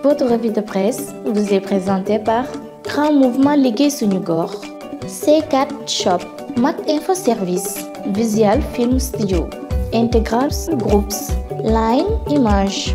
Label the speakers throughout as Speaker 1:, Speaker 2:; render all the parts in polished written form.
Speaker 1: Votre revue de presse vous est présentée par Grand Mouvement Liggéey Suñu Gox, C4 Shop, Mac Info Service, Visual Film Studio, Integral Groups, Line Image.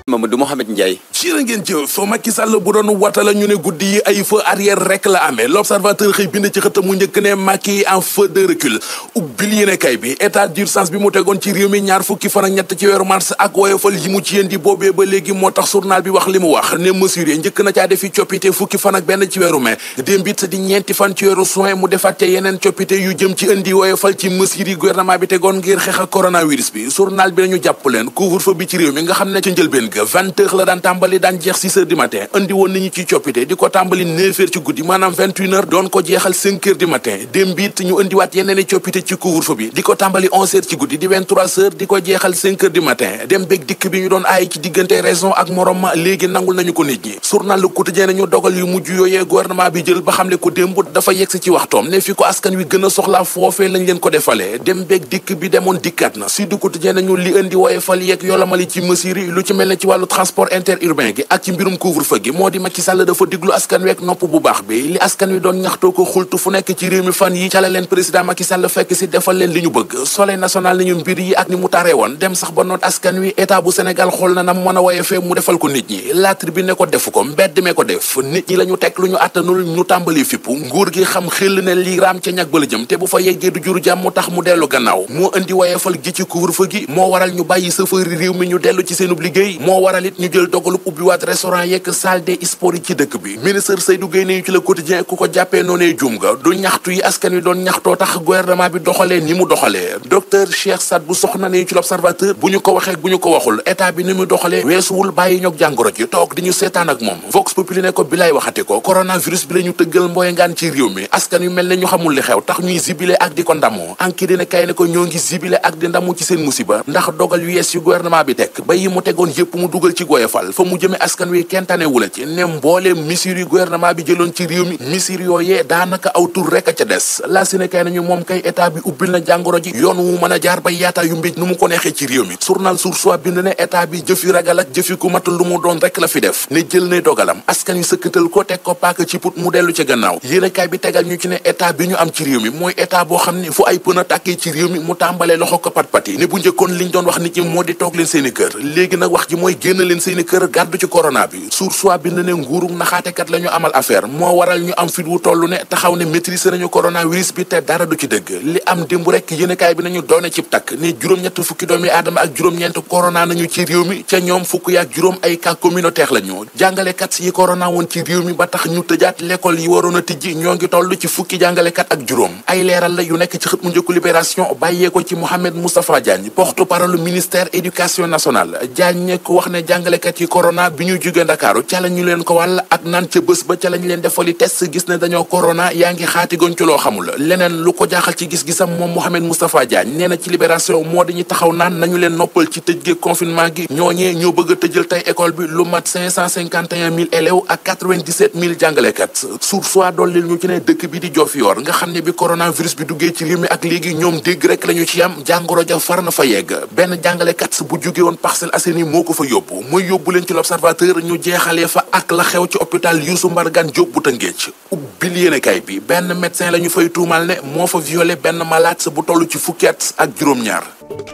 Speaker 2: Mamadou Mohamed Ndiaye.
Speaker 3: jërë ngeen jëf Macky Sall bu doon wata la ñu ne guddi yi ay feu arrière rek la amee l'observateur xëy bind ci xëtam mu njëkk ne Macky en feu de recul ubbil yéenekaay bi état d'urgence bi mu tegoon ci réew mi ñaar fukki fan ak ñett ci weeru mars ak woyofal yi mu ci yéen di boobee ba léegi moo tax journal bi wax li mu wax ne mesure yi njëkk na caa defi coppite fukki fan ak benn ci weeru mai démb it di ñeenti fan ci weeru juin mu defaat ca yeneen coppite yu jëm ci indi woyofal ci mesure yi gouvernement bi tegoon ngir xeex ak coronavirus bi journal bi nañu jàpp leen couvre-feu bi ci réew mi nga xam ne ca njëlbeen ga 20 heures la daan tàmbali daan jeex 6 heures du matin andi woon nañu ci coppite di ko tàmbali 9 heures ci guddi maanaam 21 heures doon ko jeexal 5 heures du matin démb it ñu andiwaat yeneen i coppite ci couvre-feu bi di ko tàmbali 11 heures ci guddi di 23 heures di ko jeexal 5 heures du matin dem beeg dikk bi ñu doon aay ci diggante raison ak morom ma léegi nangul nañu ko nit ñi journal Le Quotidien nañu dogal yu mujj yooyee gouvernement bi jël ba xam ne ko démb dafa yegsi ci waxtoom ne fi ko askan wi gën a soxlaa foofee lañ leen ko defalee dem beeg dikk bi demoon dikkaat na Sud Quotidien nañu li indi woyofal yeeg yolamali ci mesure yi lu ci mel ne ci wàllu transport interurbain gi ak ci mbirum couvre-feu gi moo di Macky Sall dafa diglu askan wi ak nopp bu baax bi li askan wi doon ñaxtoo ko xultu fu nekk ci réew mi fan yi ca la leen président Macky Sall fekk si defal leen li ñu bëgg Soleil national nañu mbir yi ak ni mu taree woon dem sax ba noot askan wi état bu Sénégal xool na nam mën a woyofee mu defal ko nit ñi La Tribune ne ko defu ko mbedd mee ko def nit ñi la ñu teg lu ñu attanul ñu tàmbali fippu nguur gi xam xel ne lii raam ca ñag ba la jëm te bu fa yeggee du juru jàmm mu tax mu dellu gannaaw moo indi woyofal gi ci couvre-feu gi moo waral ñu bàyyi chauffeur réew mi ñu dellu ci seenub liggéey moo waral it ñu jël dogalub ubbiwaat restaurant yeeg salle des sports yi ci dëkk bi ministre Seydou Guèye ne ci Le Quotidien ku ko jàppee noonee juum nga du ñaxtu yi askan wi doon ñaxtoo tax gouvernement bi doxalee ni mu doxalee docteur Cheikh Sadbou Sokhna ne ci L'Observateur bu ñu ko waxee bu ñu ko waxul état bi ni mu doxalee weesuwul bàyyi ñoog jàngoro ji toog di ñu seetaan ak moom Vox Populi ne ko bilaay waxati ko coronavirus bi la ñu tëggal mbooy ngaan ci réew mi askan wi mel ne ñu xamul li xew tax ñuy zibile ak di ko ndamoo anki dina kay ne ko ñoo ngi zibile ak di ndamu ci seen musiba ndax dogal yu yees yu gouvernement bi teg ba yi mu tegoon yépp mu dugal ci goyofal fa mu jëme askan wi kenn tanewula ci ne mbooleem mesures yu gouvernement bi jëloon ci réew mi mesures yooyee daanaka aw tur rek a ca des la si ne kay nañu moom kay état bi ubbil na jàngoro ji yoon wu mën a jaar ba yaataa yu mbéj nu mu ko neexee ci réew mi journal Source A bind ne état bi jëfi ragal ak jëfi ku matul lu mu doon rek la fi def ne jël ne dogalam askan wi sëkkatal ko teg ko paaka ci put mu dellu ca gannaaw yéenekaay bi tegal ñu ci ne état bi ñu am ci réew mi mooy état boo xam ne fu ay pën a tàkkee ci réew mi mu tàmbalee loxo ko pat-pati ne bu njëkkoon liñ doon wax nit ñi moo di toog leen seeni kër léegi nag wax ji mooy génn leen seeni kër gàddu ci corona bi Source A bind ne nguurug naxaatekat la ñu amal affaire moo waral ñu am fit wu toll ne taxaw ne maîtriser nañu coronavirus bi te dara du ci dëgg li am démb rek yéenekaay bi nañu doone cib takk ne juróom-ñett fukki doomi aadama ak juróom-ñeent corona nañu ci réew mi ca ñoom fukk yaak juróom ay cas communautaire la ñu jàngalekat yi corona woon ci réew mi ba tax ñu tëjaat l'école yi waroon a tijji ñoo ngi toll ci fukki jàngalekat ak juróom ay leeral la yu nekk ci xët mu njëkku Libération bàyyee ko ci Mohamed Moustapha Diagne porte-parole ministère éducation nationale Diagne ko wax ne jàngalekat yi corona bi ñu jógee Ndakaaru ca la ñu leen ko wàll ak naan ca bés ba ca lañ leen defali test gis ne dañoo corona yaa ngi xaati goñ ci loo xamul leneen lu ko jaaxal ci gis-gisam moom Mohamed Moustapha Diagne nee na ci Libération moo dañuy taxaw naan nañu leen noppal ci tëj gi confinement gi ñooñee ñoo bëgg a tëjal tey école bi lu mat 551 000 élèves ak 97 000 jàngalekat Source A dolli ñu ci ne dëkk bi di Diofior nga xam ne bi coronavirus bi duggee ci réew mi ak léegi ñoom dégg rek lañu ci am jàngoro ja far na fa yegg benn jàngalekat bu jóge woon Parcelles Assainies moo ko fa yóbbu mooy yóbbu leen ci L'Observateur ñu jeexalee fa ak la xew ci hôpital Youssou Mbargane Diop bu Tëngéej ubbil yéenekaay bi benn médecin la ñu fay tuumal ne moo fa violé benn malade bu toll ci fukki at ak juróom-ñaar.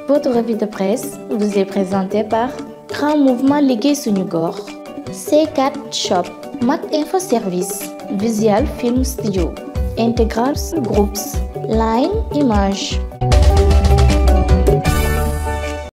Speaker 1: Votre revue de presse vous est présentée par Grand Mouvement Liggéey Suñu Gox, C4 Shop, Mac Info Service, Visual Film Studio, Integral Groups, Line Image.